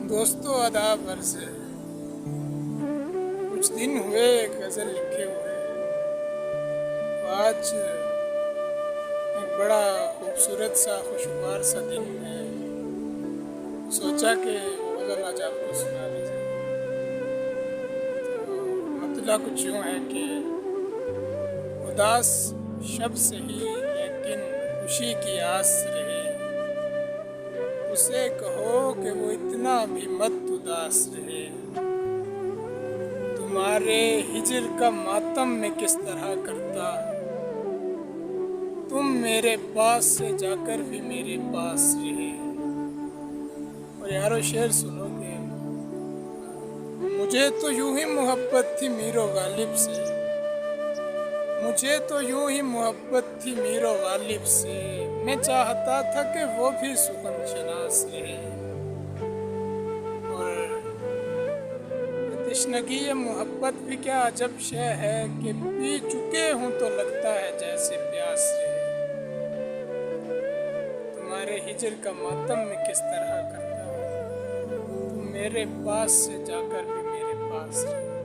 दोस्तों आदाब अर्ज है। कुछ दिन हुए गज़ल लिखे हुए, तो आज एक बड़ा खूबसूरत सा खुशगवार सा दिन है, सोचा कि वो गज़ल आज आपको सुना दी जाए। तो मतलब कुछ यूँ है कि उदास शब से ही लेकिन खुशी की आस रहे, उसे कहो कि वो इतना भी मत उदास रहे। तुम्हारे हिजर का मातम मैं किस तरह करता, तुम मेरे पास से जाकर भी मेरे पास रहे। और यारो शेर सुनोगे, मुझे तो यूं ही मोहब्बत थी मीरो गालिब से, मुझे तो यूं ही मोहब्बत थी मीरो गालिब से। मैं चाहता था कि वो भी सुगम शनास रहे। और तश्नगी ये मोहब्बत भी क्या अजब शय है कि पी चुके हूँ तो लगता है जैसे प्यास रहे। तुम्हारे हिजर का मातम मैं किस तरह करता, तुम मेरे पास से जाकर भी मेरे पास रहे।